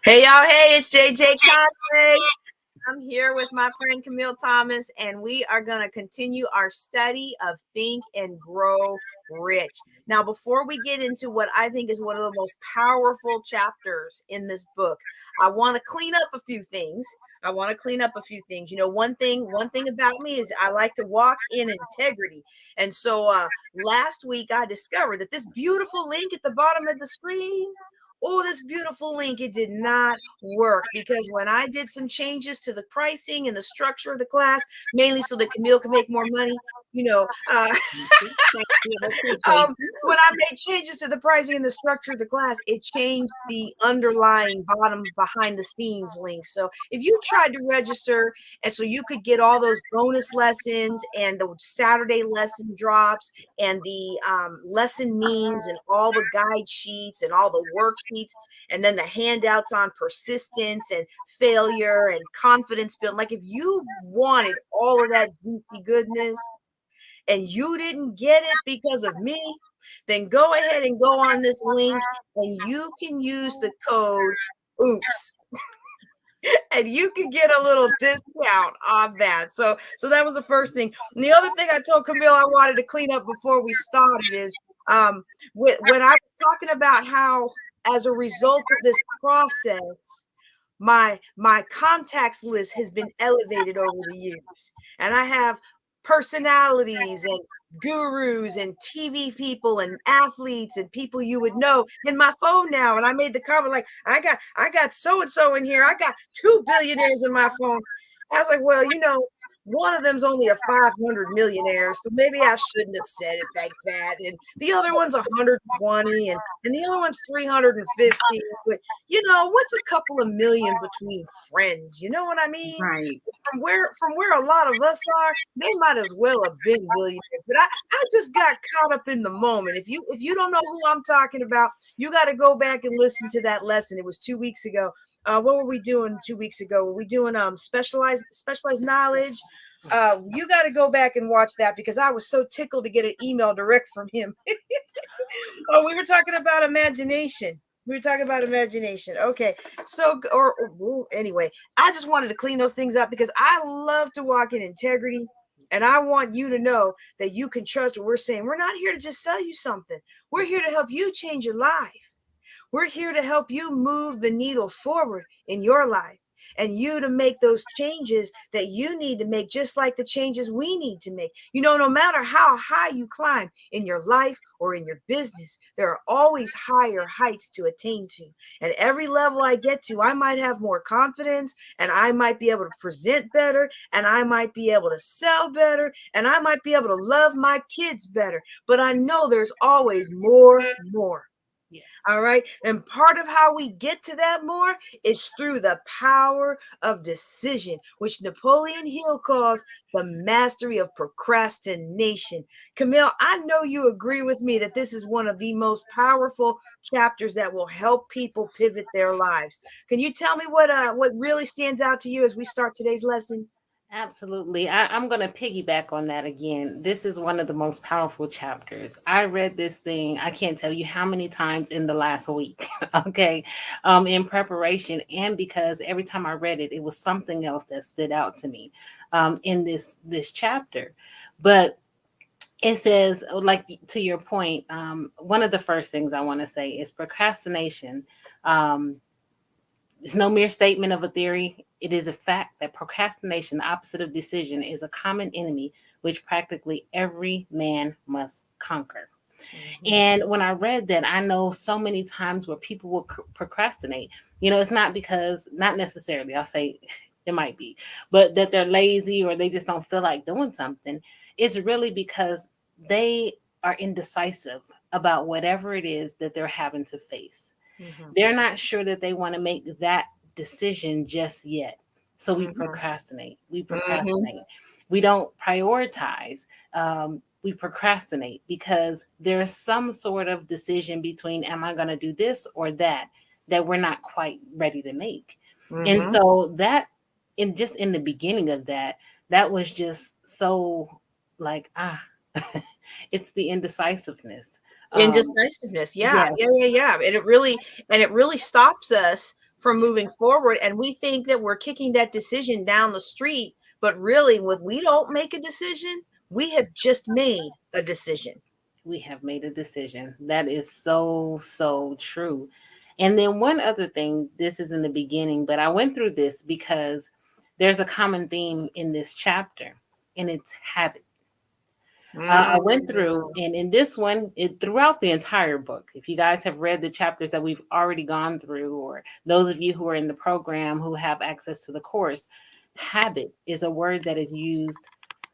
Hey y'all, hey, it's JJ Conway. I'm here with my friend Kamille Thomas, and we are going to continue our study of Think and Grow Rich. Now, before we get into what I think is one of the most powerful chapters in this book, I want to clean up a few things. You know, one thing about me is I like to walk in integrity. And so last week I discovered that this beautiful link at the bottom of the screen, oh, this beautiful link, it did not work because when I did some changes to the pricing and the structure of the class, mainly so that Kamille can make more money, you know, when I made changes to the pricing and the structure of the class, it changed the underlying bottom behind the scenes link. So if you tried to register and so you could get all those bonus lessons and the Saturday lesson drops and the lesson memes and all the guide sheets and all the worksheets and then the handouts on persistence and failure and confidence building, like if you wanted all of that juicy goodness and you didn't get it because of me, then go ahead and go on this link and you can use the code OOPS and you can get a little discount on that. So that was the first thing. And the other thing I told Kamille I wanted to clean up before we started is when I was talking about how as a result of this process, my contacts list has been elevated over the years, and I have personalities and gurus and TV people and athletes and people you would know in my phone now. And I made the comment like, I got so and so in here. I got 2 billionaires in my phone. I was like, well, you know, one of them's only a 500 millionaire, so maybe I shouldn't have said it like that. And the other one's 120, and the other one's 350. But you know, what's a couple of million between friends? You know what I mean? Right. From where a lot of us are, they might as well have been millionaires. But I just got caught up in the moment. If you don't know who I'm talking about, you got to go back and listen to that lesson. It was 2 weeks ago. What were we doing 2 weeks ago? Were we doing specialized knowledge? You got to go back and watch that because I was so tickled to get an email direct from him. Oh, we were talking about imagination. Okay. So, anyway, I just wanted to clean those things up because I love to walk in integrity. And I want you to know that you can trust what we're saying. We're not here to just sell you something. We're here to help you change your life. We're here to help you move the needle forward in your life and you to make those changes that you need to make, just like the changes we need to make. You know, no matter how high you climb in your life or in your business, there are always higher heights to attain to. And every level I get to, I might have more confidence and I might be able to present better and I might be able to sell better and I might be able to love my kids better. But I know there's always more. Yes. All right. And part of how we get to that more is through the power of decision, which Napoleon Hill calls the mastery of procrastination. Kamille, I know you agree with me that this is one of the most powerful chapters that will help people pivot their lives. Can you tell me what really stands out to you as we start today's lesson? Absolutely. I'm going to piggyback on that again. This is one of the most powerful chapters. I read this thing, I can't tell you how many times in the last week, okay, in preparation. And because every time I read it, it was something else that stood out to me in this chapter. But it says, like to your point, one of the first things I want to say is procrastination. It's no mere statement of a theory. It is a fact that procrastination, the opposite of decision, is a common enemy which practically every man must conquer. Mm-hmm. And when I read that, I know so many times where people will procrastinate. You know, it's not because, not necessarily, I'll say it might be, but that they're lazy or they just don't feel like doing something. It's really because they are indecisive about whatever it is that they're having to face. Mm-hmm. They're not sure that they want to make that decision just yet. So we Mhm. procrastinate. We Mhm. procrastinate. We don't prioritize. We procrastinate because there's some sort of decision between am I going to do this or that we're not quite ready to make. And Mhm. so that in the beginning of that was just so like it's the indecisiveness. Indecisiveness. Yeah. Yes. And it really stops us from moving forward. And we think that we're kicking that decision down the street. But really, when we don't make a decision, we have just made a decision. We have made a decision. That is so, so true. And then one other thing, this is in the beginning, but I went through this because there's a common theme in this chapter, and it's habit. I went through, Mm. and in this one, throughout the entire book, if you guys have read the chapters that we've already gone through, or those of you who are in the program who have access to the course, habit is a word that is used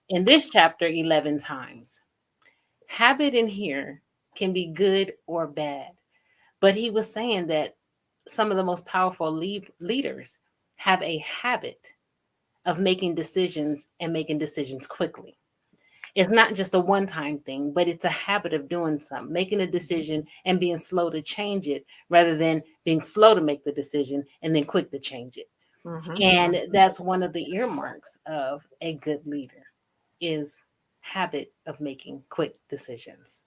in this chapter 11 times. Habit in here can be good or bad, but he was saying that some of the most powerful leaders have a habit of making decisions and making decisions quickly. It's not just a one time thing, but it's a habit of doing something, making a decision and being slow to change it rather than being slow to make the decision and then quick to change it. Mhm. And that's one of the earmarks of a good leader is habit of making quick decisions.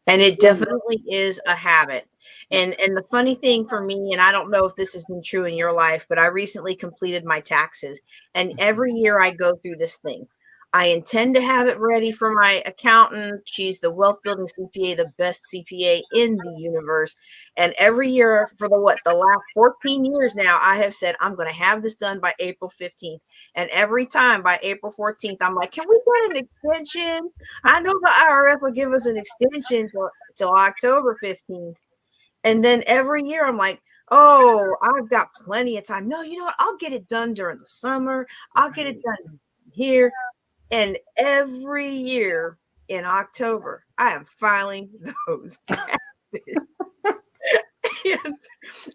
And it Mm. definitely is a habit. And Yes. the funny thing for me, and I don't know if this has been true in your life, but I recently completed my taxes. And Mhm. every year I go through this thing. I intend to have it ready for my accountant. She's the wealth building CPA, the best CPA in the universe. And every year for the last 14 years now, I have said, I'm going to have this done by April 15th. And every time by April 14th, I'm like, can we get an extension? I know the IRS will give us an extension till October 15th. And then every year I'm like, oh, I've got plenty of time. No, you know what? I'll get it done during the summer. I'll get it Right. done here. And every year in October, I am filing those taxes. and,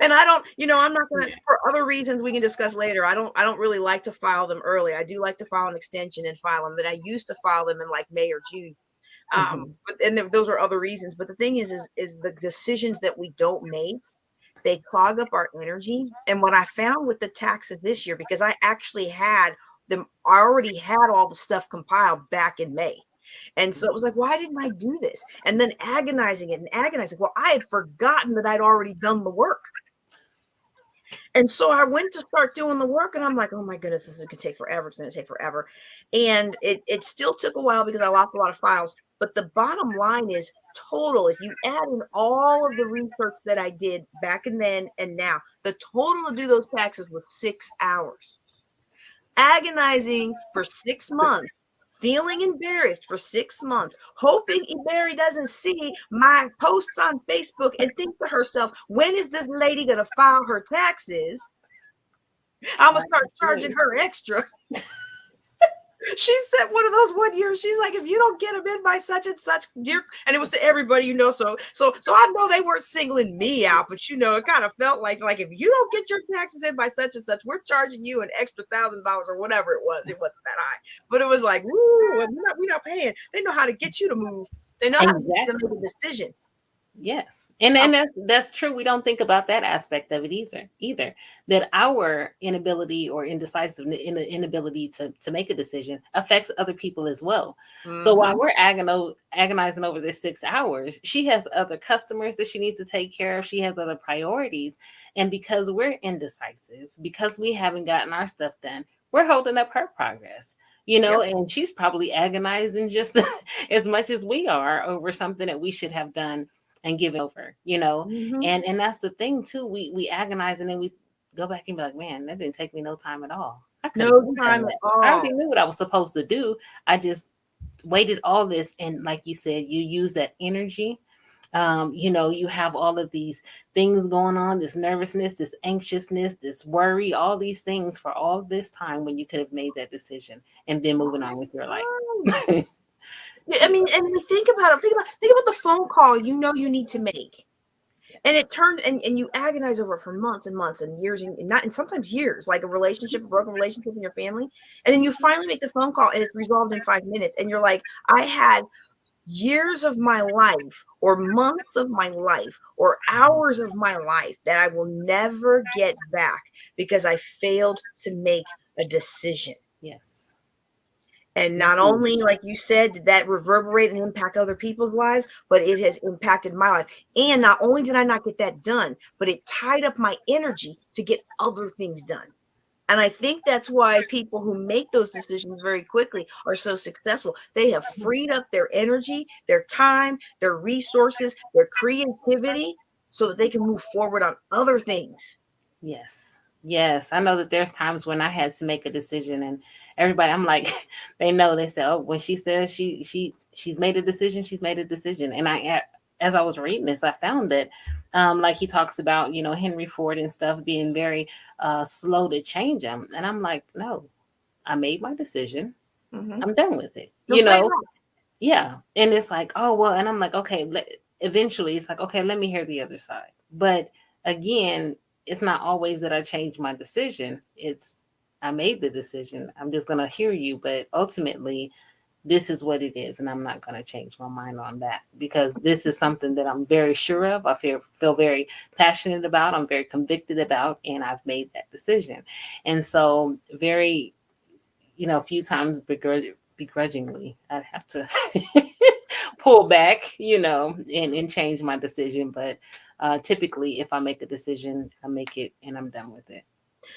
and I don't, I'm not gonna, Yeah. for other reasons we can discuss later. I don't really like to file them early. I do like to file an extension and file them, but I used to file them in like May or June. Mhm. But and those are other reasons. But the thing is the decisions that we don't make, they clog up our energy. And what I found with the taxes this year, because I already had all the stuff compiled back in May. And so it was like, why didn't I do this? And then agonizing it and agonizing. Well, I had forgotten that I'd already done the work. And so I went to start doing the work, and I'm like, oh my goodness, this is gonna take forever. It's gonna take forever. And it still took a while because I lost a lot of files. But the bottom line is total, if you add in all of the research that I did back and then and now, the total to do those taxes was 6 hours. Agonizing for 6 months, feeling embarrassed for 6 months, hoping Barry doesn't see my posts on Facebook and think to herself, when is this lady going to file her taxes? I'm going to I start charging agree. her extra. She said one of those one year. She's like, if you don't get them in by such and such, dear, and it was to everybody, So I know they weren't singling me out, but it kind of felt like if you don't get your taxes in by such and such, we're charging you an extra $1,000 or whatever it was. It wasn't that high, but it was like, woo, we're not paying. They know how to get you to move. They know how to get you to Exactly. make a decision. Yes. And that's true. We don't think about that aspect of it either. That our inability or indecisiveness inability to make a decision affects other people as well. So Mm-hmm. while we're agonizing over this 6 hours, she has other customers that she needs to take care of. She has other priorities. And because we're indecisive, because we haven't gotten our stuff done, we're holding up her progress. Yep. And she's probably agonizing just as much as we are over something that we should have done and give it over. Mm-hmm. And that's the thing too. We agonize and then we go back and be like, man, that didn't take me no time at all. I could have No been done time at that. I all. already knew what I was supposed to do. I just waited all this, and like you said, you use that energy. You have all of these things going on, this nervousness, this anxiousness, this worry, all these things for all this time when you could have made that decision and been moving on with your life. Yeah, I mean, and we think about it. Think about the phone call you need to make. And Yes. it turned and you agonize over it for months and months and years and sometimes years, like a broken relationship in your family. And then you finally make the phone call and it's resolved in 5 minutes. And you're like, I had years of my life or months of my life or hours of my life that I will never get back because I failed to make a decision. Yes. And not only, like you said, did that reverberate and impact other people's lives, but it has impacted my life. And not only did I not get that done, but it tied up my energy to get other things done. And I think that's why people who make those decisions very quickly are so successful. They have freed up their energy, their time, their resources, their creativity, so that they can move forward on other things. Yes. Yes. I know that there's times when I had to make a decision and everybody, I'm like, they know, they say, oh, when she says she's made a decision, she's made a decision. And as I was reading this, I found that, like he talks about, Henry Ford and stuff being very slow to change them. And I'm like, no, I made my decision. Mm-hmm. I'm done with it. Don't play around. Yeah. And it's like, oh, well, and I'm like, okay, eventually it's like, okay, let me hear the other side. But again, it's not always that I change my decision. It's I made the decision. I'm just going to hear you. But ultimately, this is what it is. And I'm not going to change my mind on that because this is something that I'm very sure of. I feel very passionate about. I'm very convicted about. And I've made that decision. And so, very a few times begrudgingly, I'd have to pull back, and change my decision. But typically, if I make a decision, I make it and I'm done with it.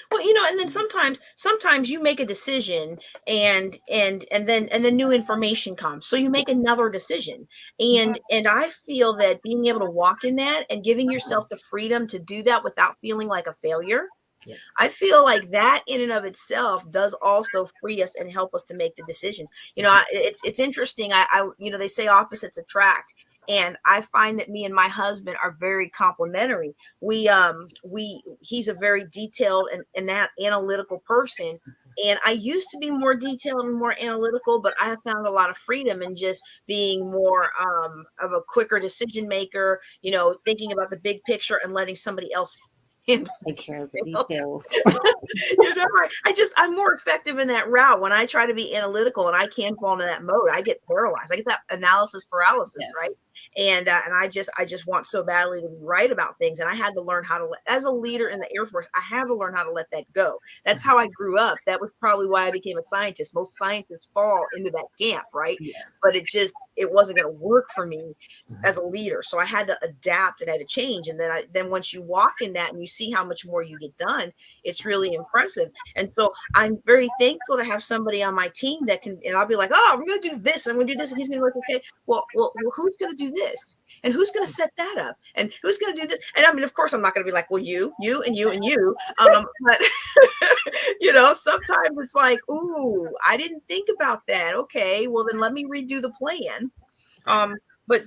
Well, and then sometimes you make a decision, and then new information comes, so you make another decision. And I feel that being able to walk in that and giving yourself the freedom to do that without feeling like a failure, Yes. I feel like that in and of itself does also free us and help us to make the decisions. It's interesting. They say opposites attract, and I find that me and my husband are very complementary. He's a very detailed and that analytical person. And I used to be more detailed and more analytical, but I have found a lot of freedom in just being more of a quicker decision maker, thinking about the big picture and letting somebody else handle Take care of the details. details. I'm more effective in that route. When I try to be analytical and I can't fall into that mode, I get paralyzed. I get that analysis paralysis, Yes. right? And I just want so badly to be right about things. And I had to learn how to as a leader in the Air Force, I had to learn how to let that go. That's how I grew up. That was probably why I became a scientist. Most scientists fall into that camp, right? Yes. But it wasn't going to work for me as a leader. So I had to adapt and I had to change. And then once you walk in that and you see how much more you get done, it's really impressive. And so I'm very thankful to have somebody on my team that can, and I'll be like, oh, we're going to do this and I'm going to do this. And he's going to be like, okay, well, who's going to do this? And who's going to set that up? And who's going to do this? And I mean, of course, I'm not going to be like, well, you, and you, and you. But, sometimes it's like, ooh, I didn't think about that. Okay, well, then let me redo the plan. But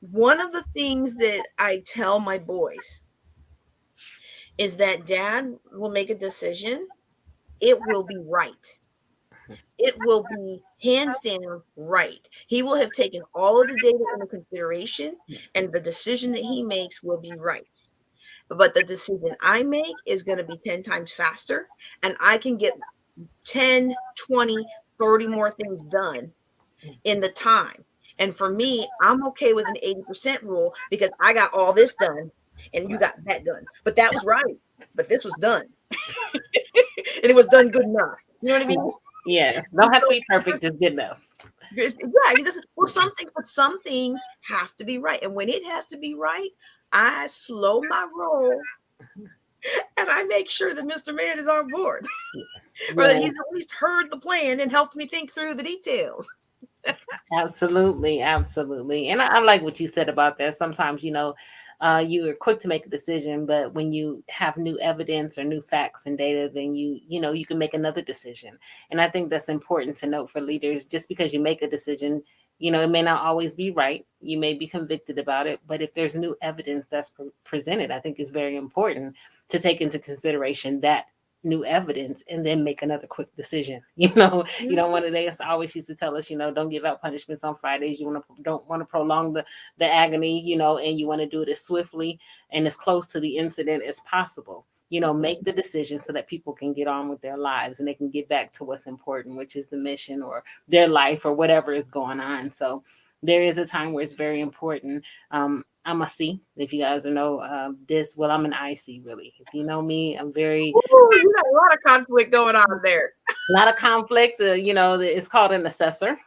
one of the things that I tell my boys is that dad will make a decision. It will be right. It will be hands down right. He will have taken all of the data into consideration, and the decision that he makes will be right. But the decision I make is going to be 10 times faster, and I can get 10, 20, 30 more things done in the time. And for me, I'm okay with an 80% rule because I got all this done and you got that done. But that was right. But this was done. And it was done good enough. You know what I mean? Yes. Don't have to be perfect, just good enough. Yeah, some things have to be right. And when it has to be right, I slow my roll and I make sure that Mr. Man is on board. Yes. Or that he's at least heard the plan and helped me think through the details. Absolutely, absolutely. And I like what you said about that. Sometimes, you are quick to make a decision, but when you have new evidence or new facts and data, then you can make another decision. And I think that's important to note for leaders. Just because you make a decision, it may not always be right. You may be convicted about it, but if there's new evidence that's presented, I think it's very important to take into consideration that new evidence and then make another quick decision. One of they always used to tell us, don't give out punishments on Fridays. Don't want to prolong the agony, and you want to do it as swiftly and as close to the incident as possible. Make the decision so that people can get on with their lives and they can get back to what's important, which is the mission or their life or whatever is going on. So there is a time where it's very important. I'm a C. If you guys know this, well, I'm an IC really. If you know me, I'm very Ooh, you got a lot of conflict going on there. a lot of conflict. It's called an assessor,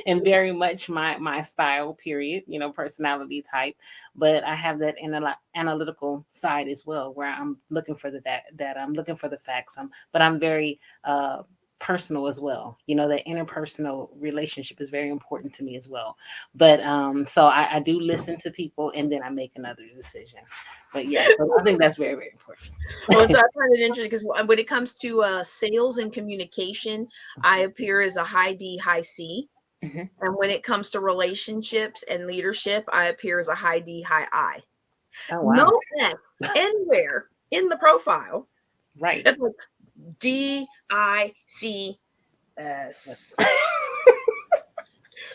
and very much my style. Period. Personality type. But I have that analytical side as well, where I'm looking for that I'm looking for the facts. But I'm very personal as well. That interpersonal relationship is very important to me as well. But so I do listen to people, and then I make another decision. But yeah, so I think that's very, very important. Well, so I find it interesting because when it comes to sales and communication, I appear as a high D, high C. Mhm. And when it comes to relationships and leadership, I appear as a high D, high I. Oh wow. No S anywhere in the profile. Right. It's like DICS.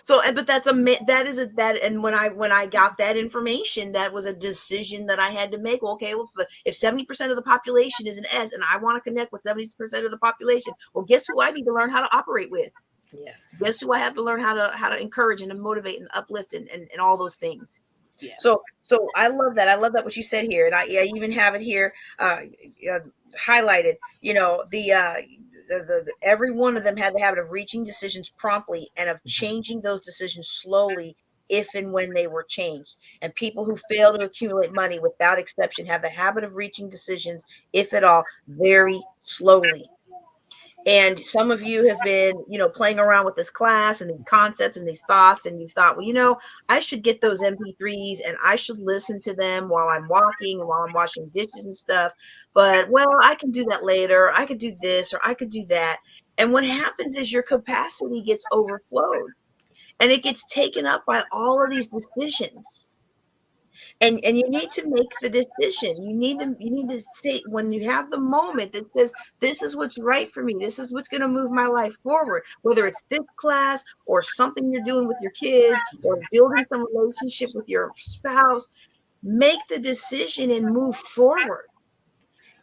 So, but that, and when I got that information, that was a decision that I had to make. Okay, well, if 70% of the population is an S, and I want to connect with 70% of the population, well, guess who I need to learn how to operate with? Yes. Guess who I have to learn how to encourage and to motivate and uplift and all those things. Yes. So I love that. I love that what you said here, and I even have it here uh, highlighted. Every one of them had the habit of reaching decisions promptly and of changing those decisions slowly if and when they were changed. And people who fail to accumulate money, without exception, have the habit of reaching decisions, if at all, very slowly. And some of you have been, playing around with this class and the concepts and these thoughts, and you've thought, well, I should get those MP3s and I should listen to them while I'm walking and while I'm washing dishes and stuff. But, well, I can do that later. I could do this or I could do that. And what happens is your capacity gets overflowed and it gets taken up by all of these decisions. And you need to make the decision. You need to say, when you have the moment that says, this is what's right for me, this is what's going to move my life forward, whether it's this class or something you're doing with your kids or building some relationship with your spouse. Make the decision and move forward,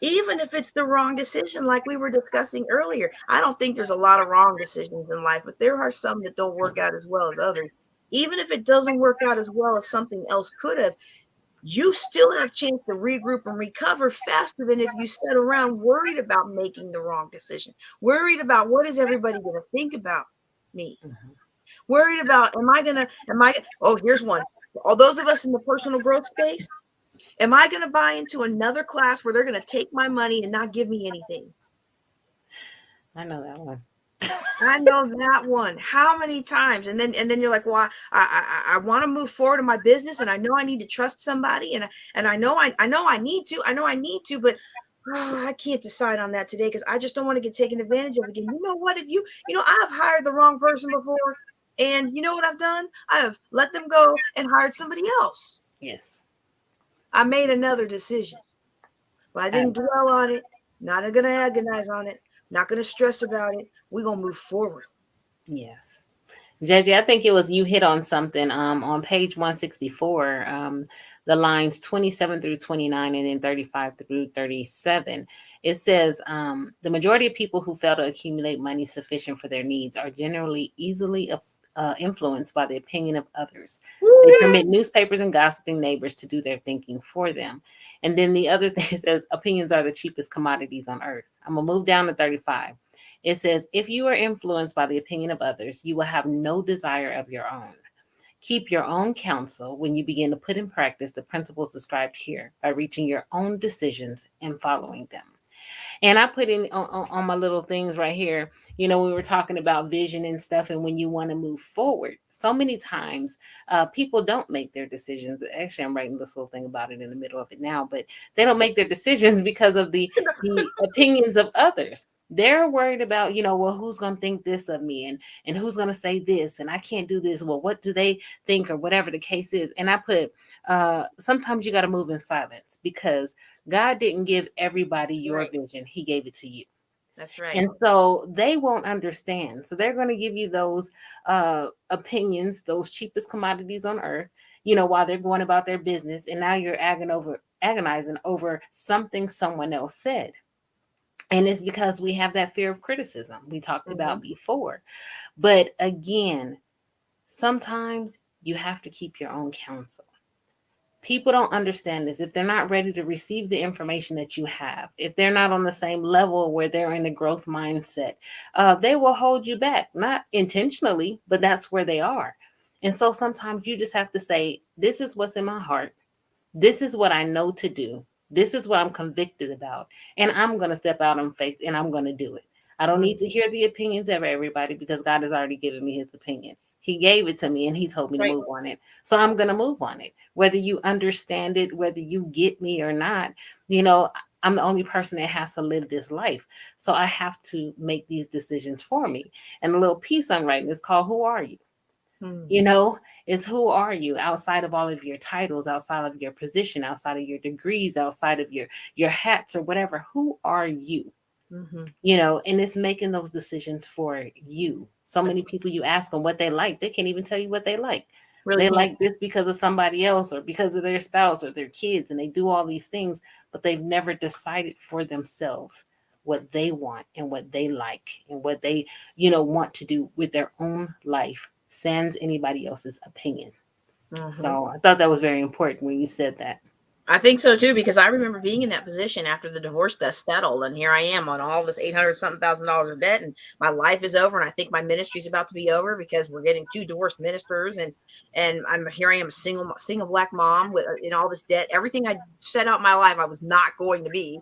even if it's the wrong decision, like we were discussing earlier. I don't think there's a lot of wrong decisions in life, but there are some that don't work out as well as others. Even if it doesn't work out as well as something else could have, you still have a chance to regroup and recover faster than if you sat around worried about making the wrong decision, worried about what is everybody going to think about me, Mhm. worried about, oh, here's one. All those of us in the personal growth space, am I going to buy into another class where they're going to take my money and not give me anything? I know that one. I know that one. How many times? And then you're like, well, I want to move forward in my business, and I know I need to trust somebody, and I know I need to, but I can't decide on that today because I just don't want to get taken advantage of again. You know what? If I've hired the wrong person before, and you know what I've done? I have let them go and hired somebody else. Yes. I made another decision, but I I, didn't dwell on it. Not going to agonize on it. Not going to stress about it. We're going to move forward. yes. JJ, I think it was you hit on something on page 164, the lines 27 through 29 and then 35 through 37. It says the majority of people who fail to accumulate money sufficient for their needs are generally easily influenced by the opinion of others. They permit newspapers and gossiping neighbors to do their thinking for them. And then the other thing says opinions are the cheapest commodities on earth. I'm going to move down to 35. It says, if you are influenced by the opinion of others, you will have no desire of your own. Keep your own counsel when you begin to put in practice the principles described here by reaching your own decisions and following them. And I put in on my little things right here, we were talking about vision and stuff. And when you want to move forward, so many times people don't make their decisions. Actually, I'm writing this little thing about it in the middle of it now, but they don't make their decisions because of the opinions of others. They're worried about, well, who's going to think this of me, and who's going to say this, and I can't do this. Well, what do they think, or whatever the case is. And I put, sometimes you got to move in silence because God didn't give everybody your Right. vision. He gave it to you. That's right. And so they won't understand. So they're going to give you those opinions, those cheapest commodities on earth, while they're going about their business. And now you're agonizing over something someone else said. And it's because we have that fear of criticism we talked Mm-hmm. about before. But again, sometimes you have to keep your own counsel. People don't understand this. If they're not ready to receive the information that you have, if they're not on the same level where they're in a growth mindset, they will hold you back, not intentionally, but that's where they are. And so sometimes you just have to say, this is what's in my heart. This is what I know to do. This is what I'm convicted about. And I'm going to step out on faith and I'm going to do it. I don't need to hear the opinions of everybody because God has already given me his opinion. He gave it to me and he told me to Right. move on it. So I'm going to move on it. Whether you understand it, whether you get me or not, you know, I'm the only person that has to live this life. So I have to make these decisions for me. And the little piece I'm writing is called Who Are You? Mm. You know, is who are you outside of all of your titles, outside of your position, outside of your degrees, outside of your hats or whatever. Who are you? Mm-hmm. You know, and it's making those decisions for you. So many people, you ask them what they like, they can't even tell you what they like. Really They can't. like this because of somebody else or because of their spouse or their kids, and they do all these things, but they've never decided for themselves what they want and what they like and what they, you know, want to do with their own life, sans anybody else's opinion. Mm-hmm. So I thought that was very important when you said that. I think so too, because I remember being in that position after the divorce dust settled, and here I am on all this 800 something thousand dollars of debt, and my life is over, and I think my ministry's about to be over because we're getting two divorced ministers, and I'm here. I am a single black mom with in all this debt. Everything I set out my life, I was not going to be.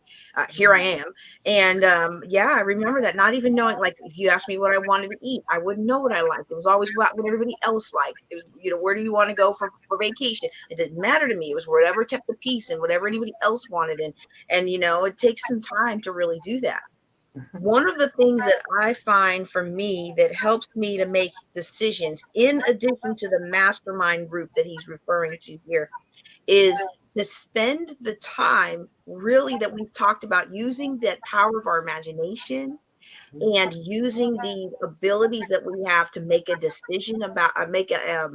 Here I am, and yeah, I remember that. Not even knowing, like, if you asked me what I wanted to eat, I wouldn't know what I liked. It was always what everybody else liked. It was, you know, where do you want to go for vacation? It didn't matter to me. It was whatever kept the peace and whatever anybody else wanted. And you know, it takes some time to really do that. One of the things that I find for me that helps me to make decisions, in addition to the mastermind group that he's referring to here, is to spend the time really that we've talked about, using that power of our imagination and using the abilities that we have to make a decision about make a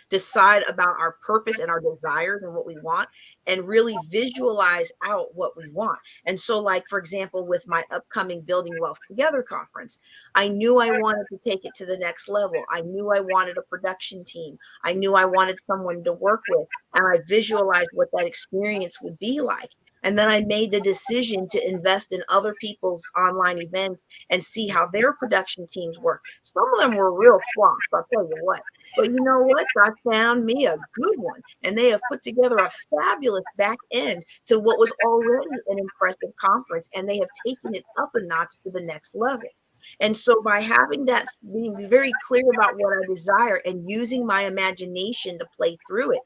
decide about our purpose and our desires and what we want, and really visualize out what we want. And so, like, for example, with my upcoming Building Wealth Together conference, I knew I wanted to take it to the next level. I knew I wanted a production team. I knew I wanted someone to work with, and I visualized what that experience would be like. And then I made the decision to invest in other people's online events and see how their production teams work. Some of them were real flops, I'll tell you what. But you know what? I found me a good one, and they have put together a fabulous back end to what was already an impressive conference, and they have taken it up a notch to the next level. And so, by having that, being very clear about what I desire and using my imagination to play through it,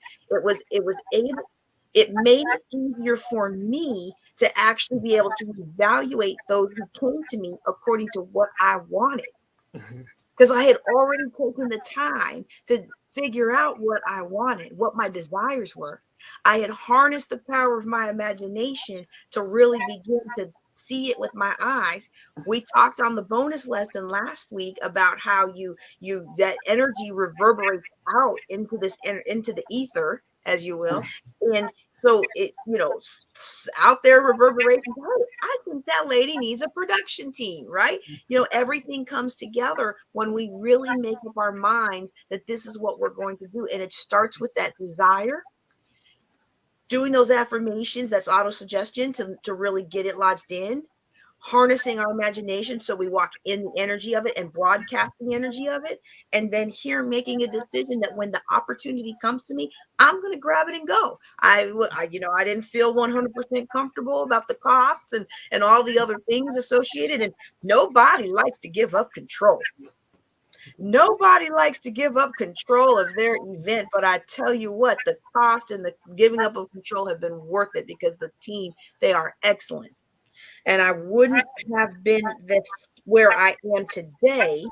it made it easier for me to actually be able to evaluate those who came to me according to what I wanted, because I had already taken the time to figure out what I wanted, what my desires were. I had harnessed the power of my imagination to really begin to see it with my eyes. We talked on the bonus lesson last week about how you that energy reverberates out into into the ether, as you will. And so it, you know, out there reverberations. Oh, I think that lady needs a production team, right? You know, everything comes together when we really make up our minds that this is what we're going to do. And it starts with that desire, doing those affirmations, that's auto suggestion to really get it lodged in, harnessing our imagination so we walk in the energy of it and broadcast the energy of it, and then here making a decision that when the opportunity comes to me, I'm going to grab it and go. You know, I didn't feel 100% comfortable about the costs and all the other things associated, and nobody likes to give up control. Nobody likes to give up control of their event, but I tell you what, the cost and the giving up of control have been worth it, because the team, they are excellent. And I wouldn't have been where I am today,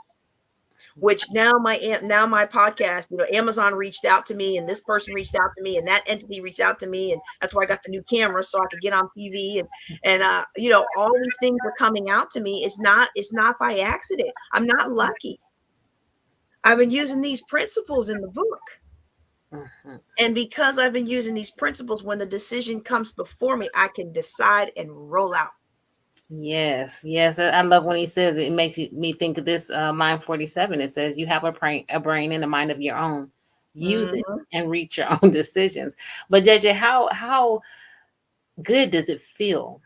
which now my podcast, you know, Amazon reached out to me, and this person reached out to me, and that entity reached out to me, and that's why I got the new camera so I could get on TV, and you know, all these things are coming out to me. It's not by accident. I'm not lucky. I've been using these principles in the book. And because I've been using these principles, when the decision comes before me, I can decide and roll out. Yes, yes. I love when he says it. It makes me think of this line 47. It says, you have a brain and a mind of your own. use it Mhm. and reach your own decisions. But JJ, how good does it feel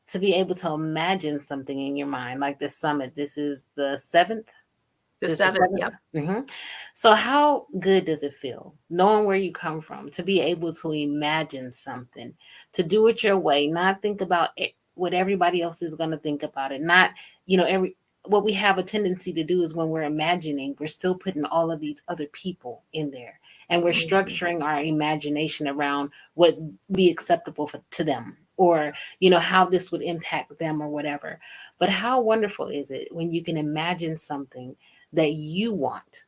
to be able to imagine something in your mind like this summit? This is the seventh. The This is the 7th, seventh. yep. So how good does it feel knowing where you come from to be able to imagine something, to do it your way, not think about what everybody else is going to think about it, not every what we have a tendency to do is when we're imagining, we're still putting all of these other people in there, and we're Mhm. structuring our imagination around what be acceptable to them, or how this would impact them or whatever. But how wonderful is it when you can imagine something that you want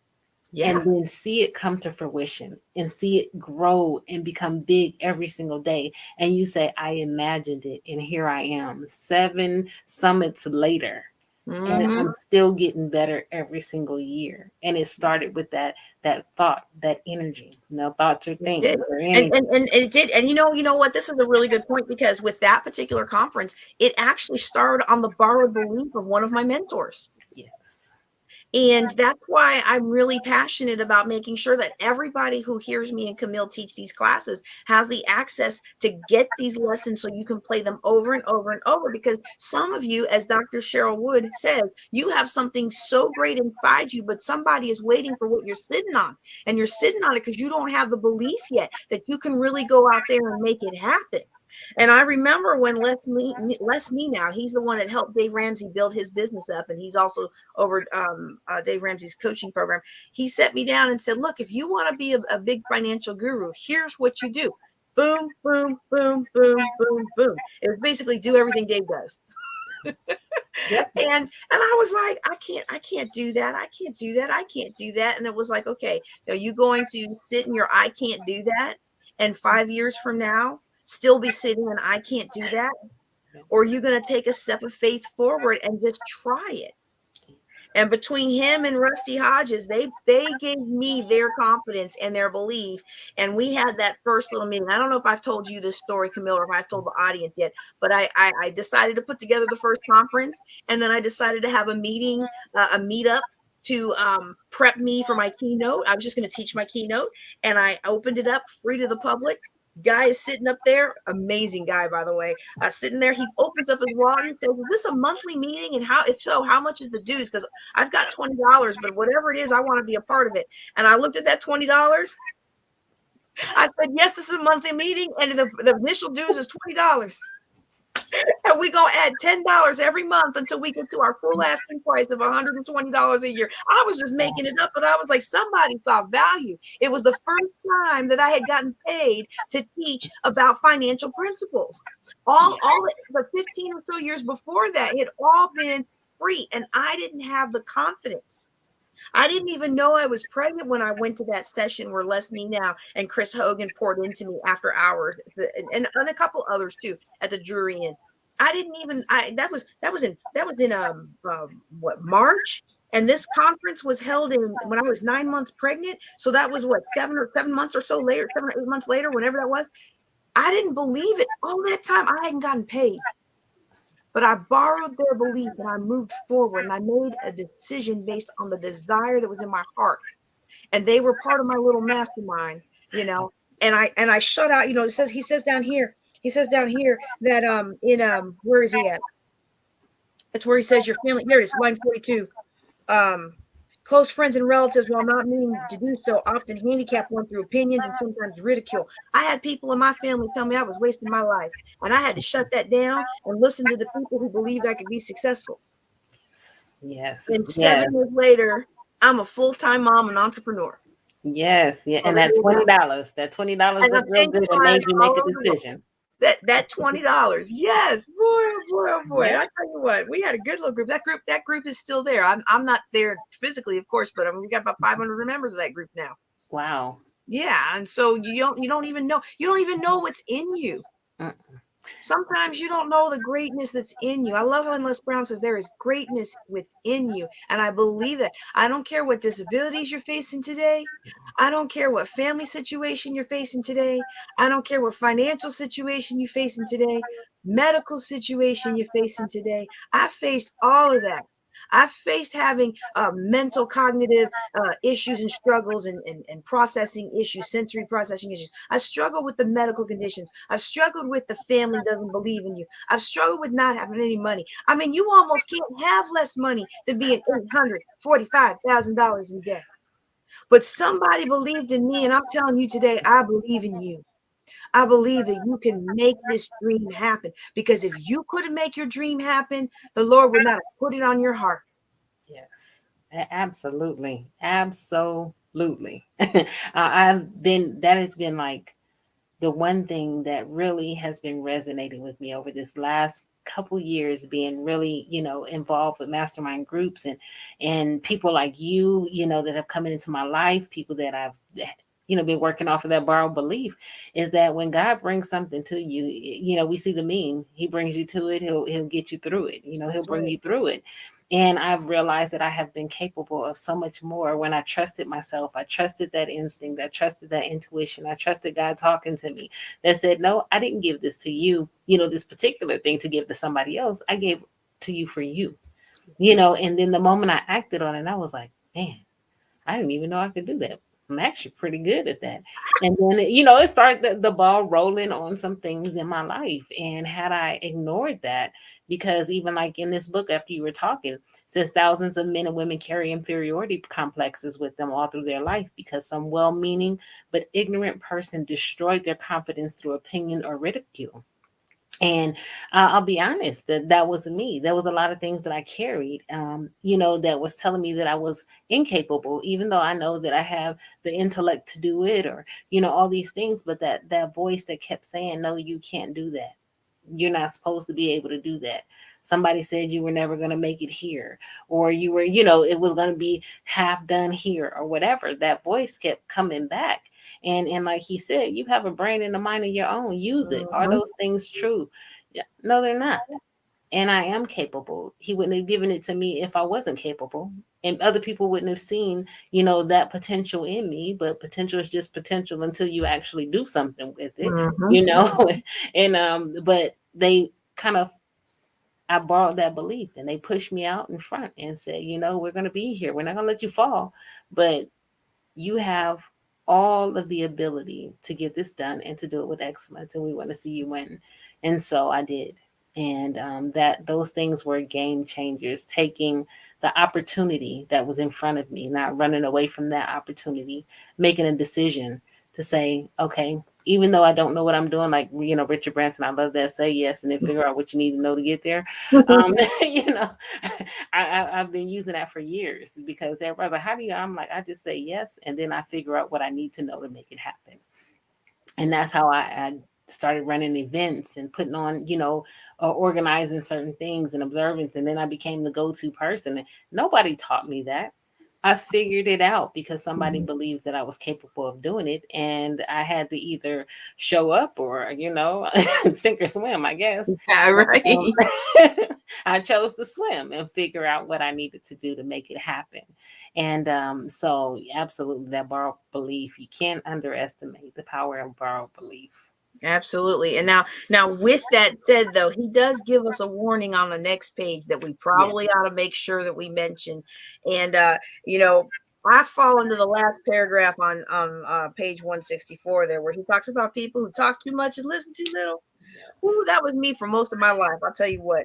and Yeah. then see it come to fruition and see it grow and become big every single day. And you say, I imagined it, and here I am, 7 summits later, and Mhm. I'm still getting better every single year. And it started with that thought, that energy. Thoughts are It things did. or And, energy. and it did. And you know what? This is a really good point, because with that particular conference, it actually started on the borrowed belief of one of my mentors. Yes. And that's why I'm really passionate about making sure that everybody who hears me and Kamille teach these classes has the access to get these lessons, so you can play them over and over and over. Because some of you, as Dr. Cheryl Wood says, you have something so great inside you, but somebody is waiting for what you're sitting on. And you're sitting on it because you don't have the belief yet that you can really go out there and make it happen. And I remember when Les now, he's the one that helped Dave Ramsey build his business up, and he's also over Dave Ramsey's coaching program. He set me down and said, look, if you want to be a big financial guru, here's what you do. Boom, boom, boom, boom, boom, boom. It was basically do everything Dave does. Yep. And I was like, I can't do that. I can't do that. I can't do that. And it was like, okay, are you going to sit in your I can't do that, and 5 years from now still be sitting and I can't do that? Or are Yes. you going to take a step of faith forward and just try it? And between him and Rusty Hodges, they gave me their confidence and their belief. And we had that first little meeting. I don't know if I've told you this story, Kamille, or if I've told the audience yet, but I decided to put together the first conference, and then I decided to have a meeting, a meetup to prep me for my keynote. I was just going to teach my keynote, and I opened it up free to the public. Guy is sitting up there, amazing guy, by the way, sitting there. He opens up his wallet and says, is this a monthly meeting? And how, if so, how much is the dues? Because I've got $20, but whatever it is, I want to be a part of it. And I looked at that $20. I said, yes, this is a monthly meeting, and the initial dues is $20. And we gonna add $10 every month until we get to our full asking price of $120 a year. I was just making it up, but I was like, somebody saw value. It was the first time that I had gotten paid to teach about financial principles. All the 15 or so years before that had all been free, and I didn't have the confidence. I didn't even know I was pregnant when I went to that session where Les Now and Chris Hogan poured into me after hours, and a couple others too at the Drury Inn. I didn't even I that was in what, March, and this conference was held in when I was 9 months pregnant. So that was what, 7 months or so later, 7 or 8 months later, whenever that was. I didn't believe it. All that time I hadn't gotten paid. But I borrowed their belief and I moved forward, and I made a decision based on the desire that was in my heart. And they were part of my little mastermind, you know. And I shut out, it says, he says down here that in where is he at? That's where he says your family, there it is, line 42. Um Close friends and relatives, while not meaning to do so, often handicap one through opinions and sometimes ridicule. I had people in my family tell me I was wasting my life, and I had to shut that down and listen to the people who believed I could be successful. Yes. And seven Yes. years later, I'm a full-time mom and entrepreneur. Yes. Yeah. So And there that you go. $20, that $20 And I'm looked real changing good and made lives you make all a over the world. decision. That $20, yes, boy, oh boy, oh boy. And Yep. I tell you what, we had a good little group. That group is still there. I'm not there physically, of course, but I mean, we got about 500 members of that group now. Wow. Yeah, and so you don't even know what's in you. Mm. Sometimes you don't know the greatness that's in you. I love when Les Brown says there is greatness within you. And I believe that. I don't care what disabilities you're facing today. I don't care what family situation you're facing today. I don't care what financial situation you're facing today, medical situation you're facing today. I faced all of that. I've faced having mental cognitive issues and struggles and processing issues, sensory processing issues. I've struggled with the medical conditions. I've struggled with the family doesn't believe in you. I've struggled with not having any money. I mean, you almost can't have less money than being $845,000 in debt. But somebody believed in me, and I'm telling you today, I believe in you. I believe that you can make this dream happen, because if you couldn't make your dream happen, the Lord would not have put it on your heart. Yes, absolutely, absolutely. I've been that has been like the one thing that really has been resonating with me over this last couple years, being really, involved with mastermind groups and people like you, that have come into my life, people that I've been working off of that borrowed belief, is that when God brings something to you, we see the meme, he brings you to it, he'll get you through it, he'll That's bring right. you through it. And I've realized that I have been capable of so much more when I trusted myself. I trusted that instinct. I trusted that intuition. I trusted God talking to me that said, no, I didn't give this to you, this particular thing to give to somebody else. I gave to you for you. And then the moment I acted on it, I was like, man, I didn't even know I could do that. I'm actually pretty good at that. And then, it started the ball rolling on some things in my life. And had I ignored that, because even like in this book, after you were talking, says thousands of men and women carry inferiority complexes with them all through their life because some well meaning but ignorant person destroyed their confidence through opinion or ridicule. And I'll be honest, that was me. There was a lot of things that I carried, that was telling me that I was incapable, even though I know that I have the intellect to do it, or all these things. But that voice that kept saying, no, you can't do that. You're not supposed to be able to do that. Somebody said you were never going to make it here, or you were, it was going to be half done here, or whatever. That voice kept coming back. And like he said, you have a brain and a mind of your own. Use it. Are Mhm. those things true? Yeah, no, they're not. And I am capable. He wouldn't have given it to me if I wasn't capable. And other people wouldn't have seen, that potential in me. But potential is just potential until you actually do something with it, Mhm. you know. And but they kind of I borrowed that belief, and they pushed me out in front and said, we're gonna be here. We're not gonna let you fall, but you have all of the ability to get this done and to do it with excellence, and we want to see you win. And so I did. And that those things were game changers, taking the opportunity that was in front of me, not running away from that opportunity, making a decision to say, okay, even though I don't know what I'm doing, like, Richard Branson, I love that, say yes and then figure out what you need to know to get there. You know, I've been using that for years, because everybody's like, how do you? I'm like, I just say yes, and then I figure out what I need to know to make it happen. And that's how I started running events and putting on, organizing certain things and observance. And then I became the go-to person. And nobody taught me that. I figured it out because somebody believed that I was capable of doing it, and I had to either show up or, sink or swim, I guess. Yeah, right. I chose to swim and figure out what I needed to do to make it happen. And so, absolutely, that borrowed belief, you can't underestimate the power of borrowed belief. Absolutely. And now with that said, though, he does give us a warning on the next page that we Yeah. probably ought to make sure that we mention. And you know, I fall into the last paragraph on page 164 there, where he talks about people who talk too much and listen too little. Ooh, that was me for most of my life. I'll tell you what.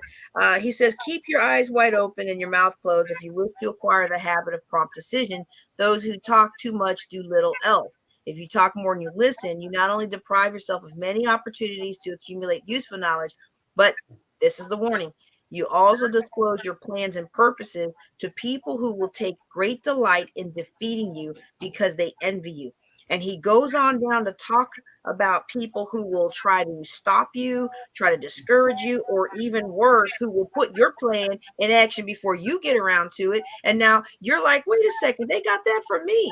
He says, keep your eyes wide open and your mouth closed if you wish to acquire the habit of prompt decision. Those who talk too much do little else. If you talk more than you listen, you not only deprive yourself of many opportunities to accumulate useful knowledge, but this is the warning. You also disclose your plans and purposes to people who will take great delight in defeating you because they envy you. And he goes on down to talk about people who will try to stop you, try to discourage you, or even worse, who will put your plan in action before you get around to it. And now you're like, wait a second, they got that from me.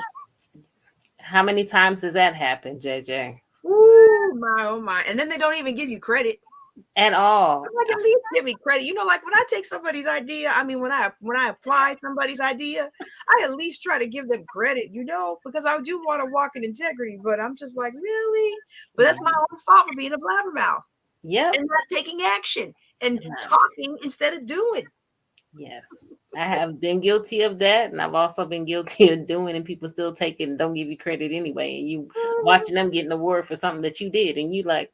How many times does that happen, JJ? Ooh, my, oh my. And then they don't even give you credit. At I'm all. like, at least give me credit. Like when I take somebody's idea, I mean, when I apply somebody's idea, I at least try to give them credit, because I do want to walk in integrity. But I'm just like, really? But that's my own fault for being a blabbermouth Yep. and not taking action and talking instead of doing. Yes. I have been guilty of that. And I've also been guilty of doing, and people still take it and don't give you credit anyway. And you watching them get an award for something that you did. And you like,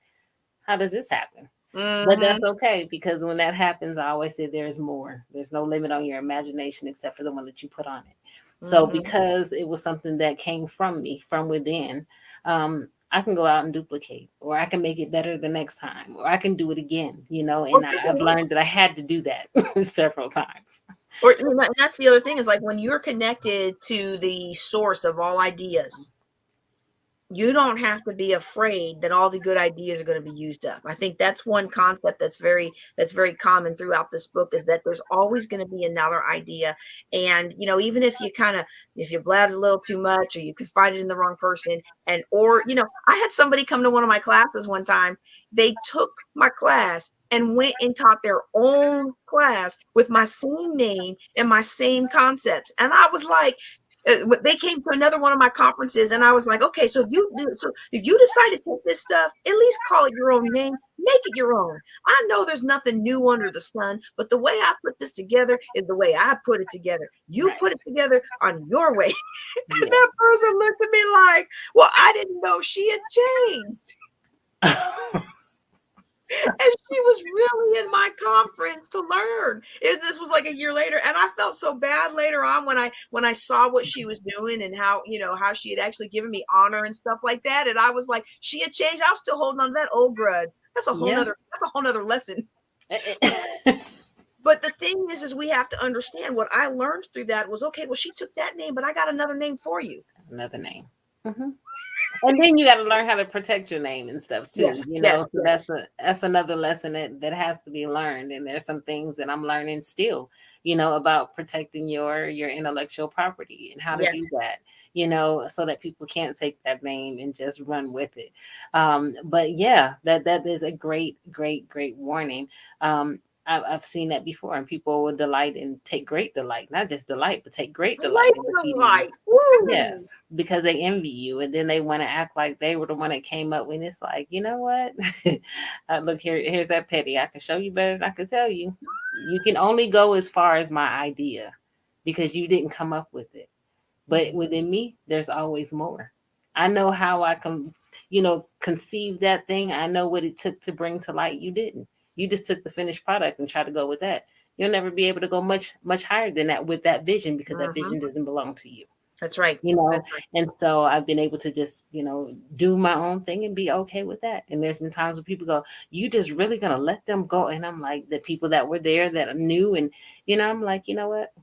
how does this happen? But Mm-hmm. that's okay, because when that happens, I always say there's more. There's no limit on your imagination except for the one that you put on it. So Mm-hmm. because it was something that came from me, from within, I can go out and duplicate, or I can make it better the next time, or I can do it again, Or and I've learned that I had to do that several times. and that's the other thing is like when you're connected to the source of all ideas, you don't have to be afraid that all the good ideas are going to be used up. I think that's one concept that's very common throughout this book, is that there's always going to be another idea. And even if you blabbed a little too much, or you confided in the wrong person, and or I had somebody come to one of my classes one time. They took my class and went and taught their own class with my same name and my same concepts, and I was like, they came to another one of my conferences, and I was like, okay, if you decide to take this stuff, at least call it your own name, make it your own. I know there's nothing new under the sun, but the way I put this together is the way I put it together. You Right. put it together on your way. And Yeah. that person looked at me like, well, I didn't know she had changed. And she was really in my conference to learn. This was like a year later, and I felt so bad later on when I saw what she was doing, and how she had actually given me honor and stuff like that. And I was like, she had changed. I was still holding on to that old grudge. Yeah. That's a whole nother lesson. But the thing is we have to understand what I learned through that was, okay, well, she took that name, but I got another name for you. Another name. Hmm. And then you got to learn how to protect your name and stuff too, Yes, yes, so yes. that's another lesson that has to be learned. And there's some things that I'm learning still, about protecting your intellectual property and how to Yes. do that, so that people can't take that name and just run with it. But yeah, that is a great, great, great warning. I've seen that before, and people would delight and take great delight, not just delight, but take great delight Light in the defeating you. light. Woo! Yes, because they envy you, and then they want to act like they were the one that came up when it's like, you know what? Look here, here's that petty. I can show you better than I can tell you. You can only go as far as my idea because you didn't come up with it. But within me, there's always more. I know how I can, conceive that thing. I know what it took to bring to light. You didn't. You just took the finished product and try to go with that. You'll never be able to go much, much higher than that with that vision, because that Mm-hmm. vision doesn't belong to you That's right. you know That's right. and so I've been able to just do my own thing and be okay with that. And there's been times when people go, you just really gonna let them go? And I'm like, the people that were there that knew, and I'm like, you know what,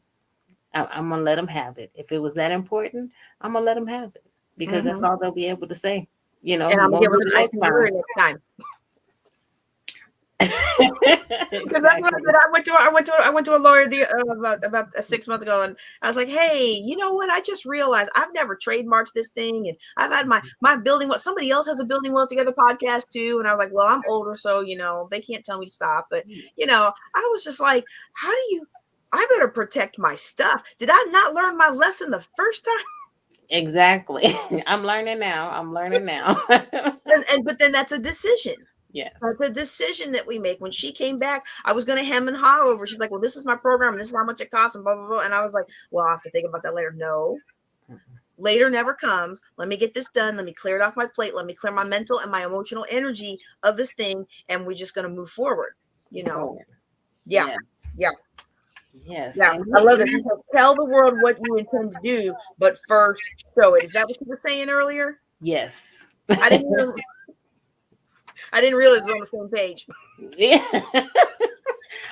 I'm gonna let them have it. If it was that important, I'm gonna let them have it, because that's Mm-hmm. all they'll be able to say. And I'm gonna Won't give do her it the next itinerary time. next time. Because that's what I Exactly. did. I went to a lawyer about 6 months ago, and I was like, "Hey, you know what? I just realized I've never trademarked this thing, and I've had my building. What somebody else has a building well together podcast too." And I was like, "Well, I'm older, so they can't tell me to stop." But I was just like, "How do you? I better protect my stuff. Did I not learn my lesson the first time?" Exactly. I'm learning now. And but then that's a decision. Yes. That's a decision that we make. When she came back, I was going to hem and haw over. She's like, well, this is my program, and this is how much it costs, and blah, blah, blah. And I was like, well, I'll have to think about that later. No, later never comes. Let me get this done. Let me clear it off my plate. Let me clear my mental and my emotional energy of this thing. And we're just going to move forward. You know? Forward. Yeah. Yes. Yeah. Yes. Yeah. And I love this. He said, tell the world what you intend to do, but first show it. Is that what you were saying earlier? yes. I didn't realize, I didn't realize it was on the same page. Yeah.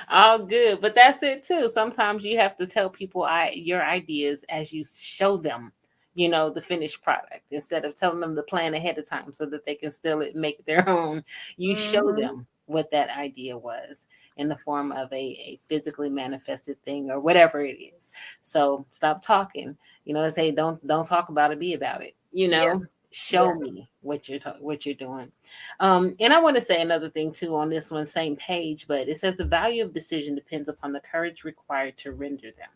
All good. But that's it too. Sometimes you have to tell people your ideas as you show them, the finished product, instead of telling them the plan ahead of time so that they can still make it their own. You show Mm-hmm. them what that idea was in the form of a physically manifested thing or whatever it is. So stop talking. Say don't talk about it, be about it. Yeah. Show Yeah. me what you're doing. And I want to say another thing too on this one, same page, but it says the value of decision depends upon the courage required to render them.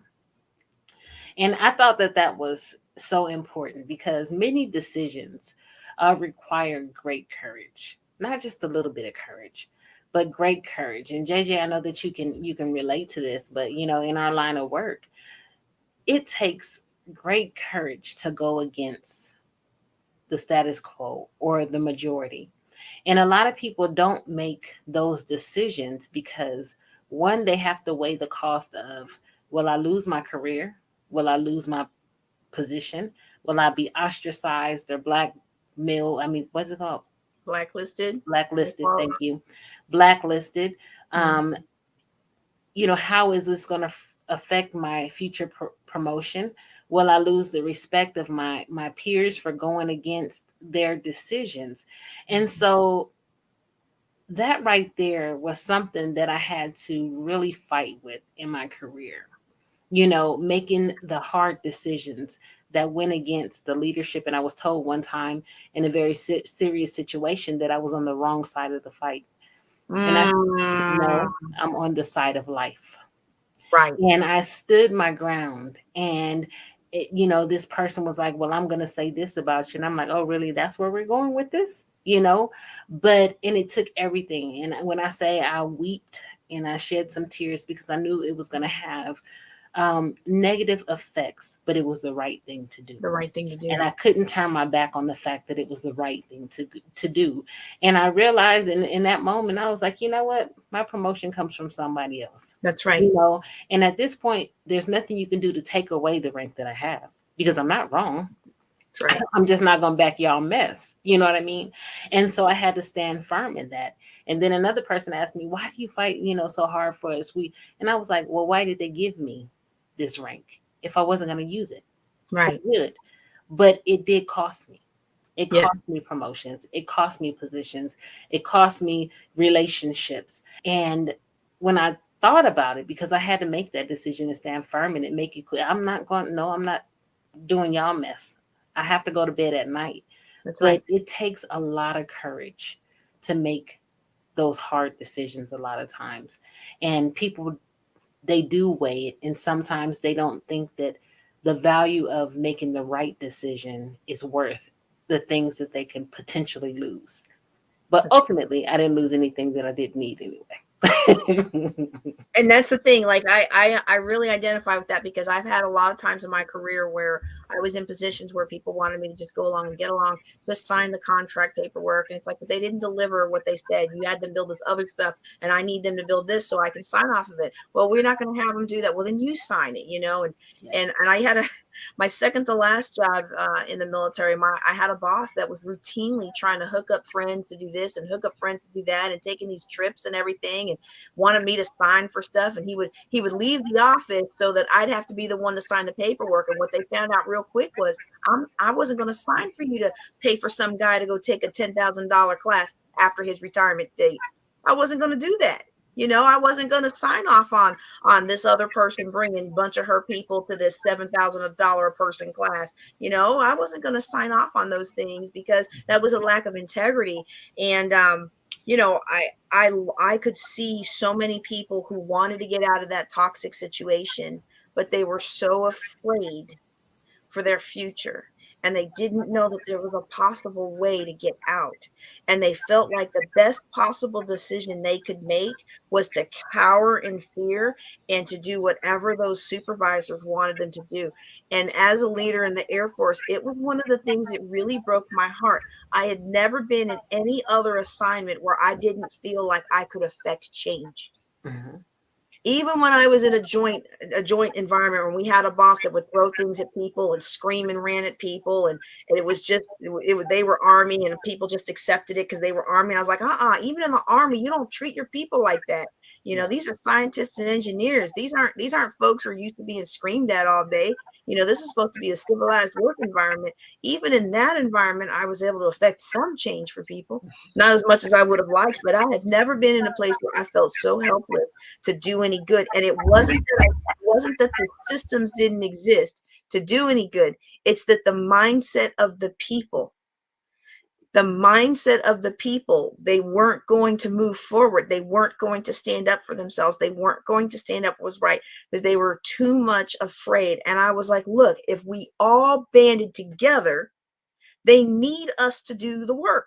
And I thought that was so important, because many decisions require great courage, not just a little bit of courage, but great courage. And JJ, I know that you can relate to this, but in our line of work, it takes great courage to go against the status quo or the majority. And a lot of people don't make those decisions because, one, they have to weigh the cost of, will I lose my career? Will I lose my position? Will I be ostracized or what's it called? Blacklisted. Blacklisted. Well, Thank you. Blacklisted. mhm. Um, how is this going to affect my future promotion? Will I lose the respect of my peers for going against their decisions? And so that right there was something that I had to really fight with in my career. Making the hard decisions that went against the leadership. And I was told one time in a very serious situation that I was on the wrong side of the fight. And I said, Mm, no, I'm on the side of life. right, And I stood my ground. And this person was like, well, I'm going to say this about you. And I'm like, oh, really? That's where we're going with this? And it took everything. And when I say I wept and I shed some tears because I knew it was going to have negative effects, but it was the right thing to do. the right thing to do. And I couldn't turn my back on the fact that it was the right thing to do. And I realized in that moment, I was like, you know what? My promotion comes from somebody else. That's right. You know, and at this point, there's nothing you can do to take away the rank that I have because I'm not wrong. That's right. I'm just not gonna back y'all mess. You know what I mean? And so I had to stand firm in that. And then another person asked me, why do you fight, so hard for us? And I was like, well, why did they give me this rank if I wasn't gonna use it for Right. good? But it did cost me. It Yes. cost me promotions. It cost me positions. It cost me relationships. And when I thought about it, because I had to make that decision to stand firm in it, make it clear, I'm not doing y'all mess. I have to go to bed at night. That's But right. it takes a lot of courage to make those hard decisions a lot of times. And people, they do weigh it. And sometimes they don't think that the value of making the right decision is worth the things that they can potentially lose. But That's ultimately, I didn't lose anything that I didn't need anyway. and that's the thing, like I really identify with that because I've had a lot of times in my career where I was in positions where people wanted me to just go along and get along, just sign the contract paperwork, and it's like, but they didn't deliver what they said. You had them build this other stuff, and I need them to build this so I can sign off of it. Well, we're not going to have them do that. Well, then you sign it, and Yes. and I had my second to last job in the military. I had a boss that was routinely trying to hook up friends to do this and hook up friends to do that, and taking these trips and everything, and wanted me to sign for stuff. And he would leave the office so that I'd have to be the one to sign the paperwork. And what they found out real quick was I wasn't going to sign for you to pay for some guy to go take a $10,000 class after his retirement date. I wasn't going to do that. I wasn't going to sign off on this other person bringing a bunch of her people to this $7,000 a person class. I wasn't going to sign off on those things because that was a lack of integrity. And I could see so many people who wanted to get out of that toxic situation, but they were so afraid for their future, and they didn't know that there was a possible way to get out. And they felt like the best possible decision they could make was to cower in fear and to do whatever those supervisors wanted them to do. And as a leader in the Air Force, it was one of the things that really broke my heart. I had never been in any other assignment where I didn't feel like I could affect change. Mhm. Even when I was in a joint environment when we had a boss that would throw things at people and scream and rant at people, and it was just they were army and people just accepted it because they were army. I was like, even in the army, you don't treat your people like that. Yeah. These are scientists and engineers. These aren't folks who are used to being screamed at all day. This is supposed to be a civilized work environment. Even in that environment, I was able to affect some change for people. Not as much as I would have liked, but I have never been in a place where I felt so helpless to do any good. And it wasn't that the systems didn't exist to do any good. It's that the mindset of the people, they weren't going to move forward. They weren't going to stand up for themselves. They weren't going to stand up what was right because they were too much afraid. And I was like, look, if we all banded together, they need us to do the work.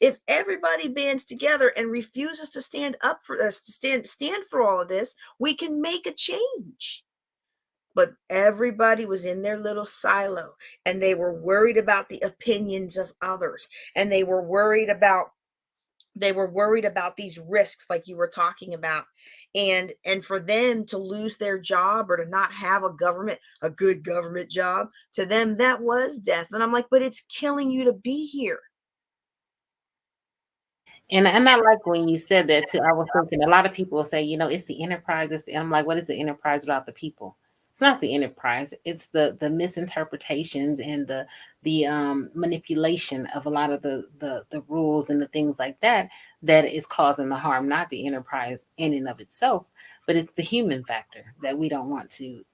If everybody bands together and refuses to stand up for us, to stand for all of this, we can make a change. But everybody was in their little silo, and they were worried about the opinions of others, and they were worried about these risks like you were talking about, and for them to lose their job or to not have a good government job, to them that was death. And I'm like, but it's killing you to be here. And I like when you said that too. I was thinking a lot of people will say, it's the enterprise. And I'm like, what is the enterprise without the people? It's not the enterprise. It's the misinterpretations and the manipulation of a lot of the rules and the things like that that is causing the harm. Not the enterprise in and of itself, but it's the human factor that we don't want to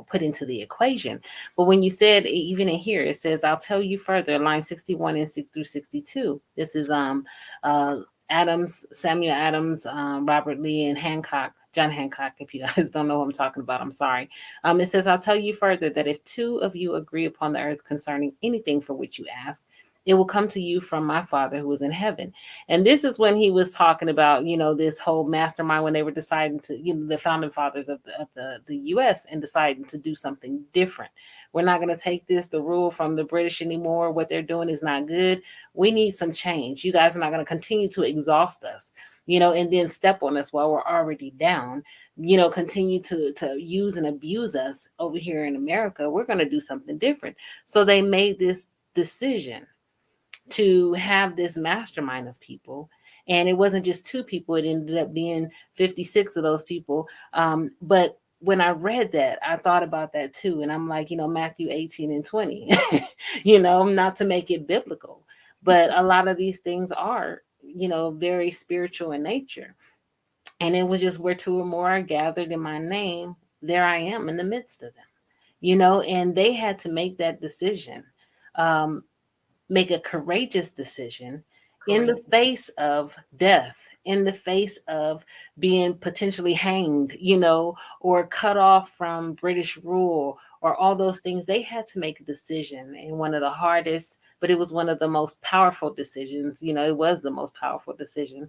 put into the equation. But when you said, even in here, it says, "I'll tell you further." Line 61 and 6 through 62. This is uh, Adams, Samuel Adams, Robert Lee, and Hancock, John Hancock. If you guys don't know who I'm talking about, I'm sorry. It says, "I'll tell you further that if two of you agree upon the earth concerning anything for which you ask, it will come to you from my Father who is in heaven." And this is when he was talking about, this whole mastermind when they were deciding to, the founding fathers of the U.S. and deciding to do something different. We're not going to take the rule from the British anymore. What they're doing is not good. We need some change. You guys are not going to continue to exhaust us, and then step on us while we're already down, continue to use and abuse us over here in America. We're going to do something different. So they made this decision to have this mastermind of people. And it wasn't just two people, it ended up being 56 of those people. But when I read that, I thought about that too. And I'm like, Matthew 18 and 20, not to make it biblical, but a lot of these things are, very spiritual in nature. And it was just, where two or more are gathered in my name, there I am in the midst of them, and they had to make that decision. Um, Make a courageous decision in the Courageous. face of death, in the face of being potentially hanged, or cut off from British rule, or all those things. They had to make a decision, and one of the hardest, but it was one of the most powerful decisions. It was the most powerful decision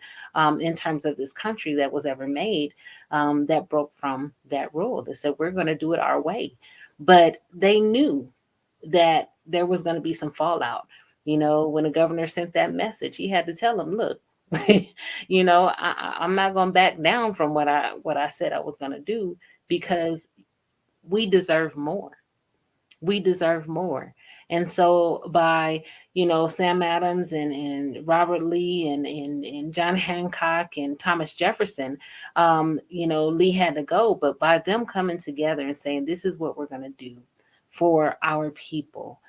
in terms of this country that was ever made, that broke from that rule. They said, we're going to do it our way. But they knew that there was going to be some fallout. When the governor sent that message, he had to tell them, look, I'm not going to back down from what I said I was going to do, because we deserve more. We deserve more. And so by, Sam Adams and Robert Lee and John Hancock and Thomas Jefferson, Lee had to go. But by them coming together and saying, this is what we're going to do for our people,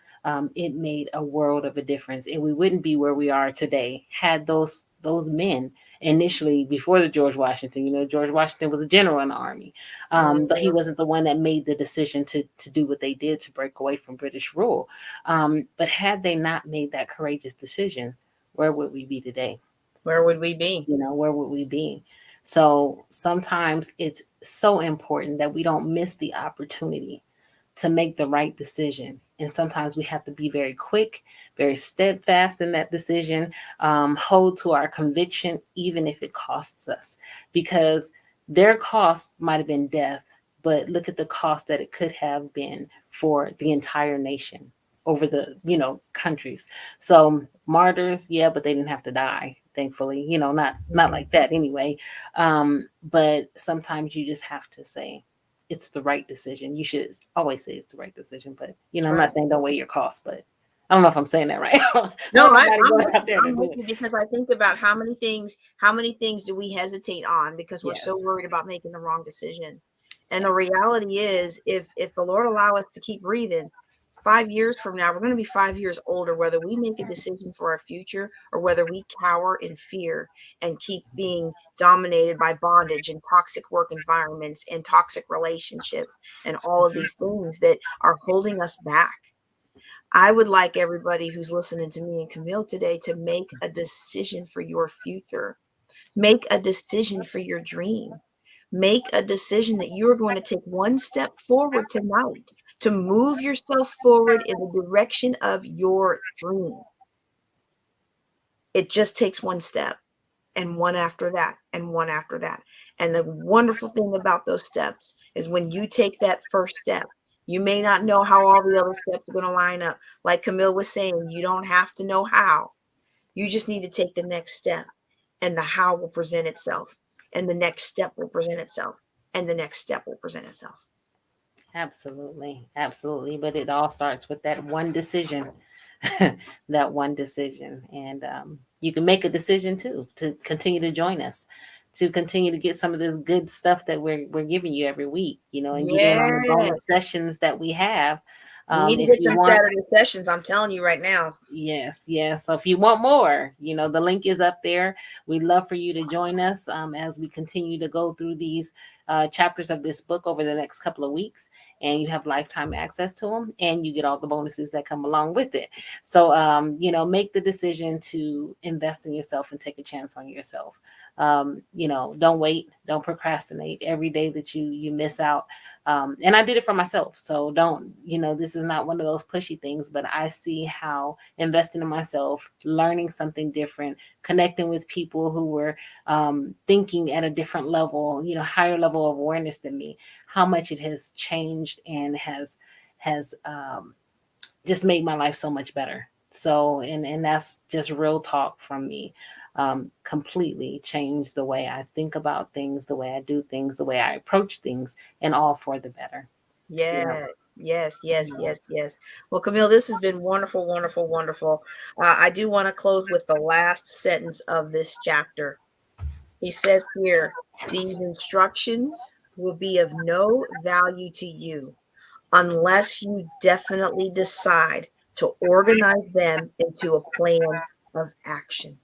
it made a world of a difference. And we wouldn't be where we are today had those men initially, before the George Washington. George Washington was a general in the army, but he wasn't the one that made the decision to do what they did to break away from British rule. But had they not made that courageous decision, where would we be today? Where would we be? Where would we be? So sometimes it's so important that we don't miss the opportunity to make the right decision. And sometimes we have to be very quick, very steadfast in that decision, hold to our conviction, even if it costs us, because their cost might have been death, but look at the cost that it could have been for the entire nation over the, countries. So martyrs, yeah, but they didn't have to die, thankfully, not like that anyway. But sometimes you just have to say, it's the right decision. You should always say it's the right decision. But I'm Right. not saying don't weigh your costs, but I don't know if I'm saying that right. No, Not nobody going out there to I'm do with it. you, because I think about how many things do we hesitate on because we're so Yes. worried about making the wrong decision. And the reality is, if the Lord allow us to keep breathing, 5 years from now, we're going to be 5 years older, whether we make a decision for our future or whether we cower in fear and keep being dominated by bondage and toxic work environments and toxic relationships and all of these things that are holding us back. I would like everybody who's listening to me and Kamille today to make a decision for your future. Make a decision for your dream. Make a decision that you are going to take one step forward tonight to move yourself forward in the direction of your dream. It just takes one step, and one after that, and one after that. And the wonderful thing about those steps is when you take that first step, you may not know how all the other steps are going to line up. Like Kamille was saying, you don't have to know how. You just need to take the next step, and the how will present itself, and the next step will present itself, and the next step will present itself. Absolutely. Absolutely. But it all starts with that one decision. That one decision. And you can make a decision too to continue to join us, to continue to get some of this good stuff that we're giving you every week, you know, and get in on the bonus Yes. sessions that we have. You need to If get you them want, Saturday sessions. I'm telling you right now. yes, yes. So if you want more, you know, the link is up there. We'd love for you to join us as we continue to go through these chapters of this book over the next couple of weeks. And you have lifetime access to them, and you get all the bonuses that come along with it. So, you know, make the decision to invest in yourself and take a chance on yourself. You know, don't wait, don't procrastinate. Every day that you miss out, and I did it for myself. So don't, you know, this is not one of those pushy things, but I see how investing in myself, learning something different, connecting with people who were thinking at a different level, you know, higher level of awareness than me, how much it has changed and has just made my life so much better. So, and that's just real talk from me. Completely changed the way I think about things, the way I do things, the way I approach things, and all for the better. Yeah. Yes, yes, yes, Yeah. yes, yes. Well, Kamille, this has been wonderful, wonderful, wonderful. I do want to close with the last sentence of this chapter. He says here, these instructions will be of no value to you unless you definitely decide to organize them into a plan of action.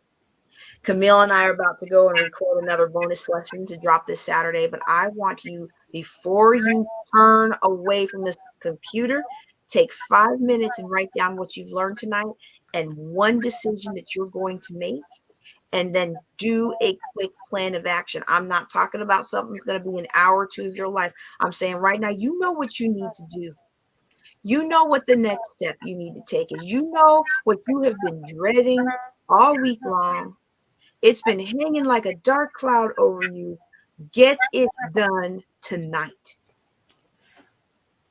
Kamille and I are about to go and record another bonus session to drop this Saturday, but I want you, before you turn away from this computer, take 5 minutes and write down what you've learned tonight and one decision that you're going to make, and then do a quick plan of action. I'm not talking about something that's going to be an hour or two of your life. I'm saying right now, you know what you need to do. You know what the next step you need to take is. You know what you have been dreading all week long. It's been hanging like a dark cloud over you. Get it done tonight.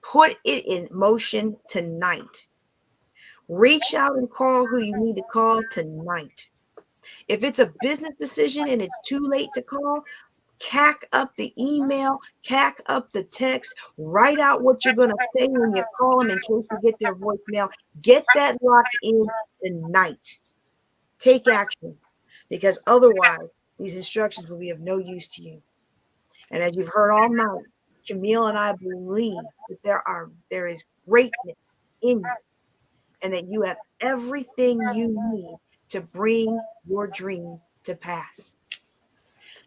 Put it in motion tonight. Reach out and call who you need to call tonight. If it's a business decision and it's too late to call, cack up the email, cack up the text, write out what you're going to say when you call them in case you get their voicemail. Get that locked in tonight. Take action, because otherwise these instructions will be of no use to you. And as you've heard all night, Kamille and I believe that there is greatness in you, and that you have everything you need to bring your dream to pass.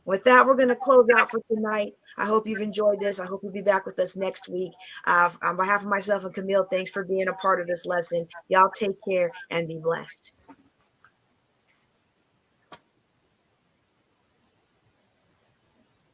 With that, we're going to close out for tonight. I hope you've enjoyed this. I hope you'll be back with us next week. On behalf of myself and Kamille, thanks for being a part of this lesson. Y'all take care and be blessed.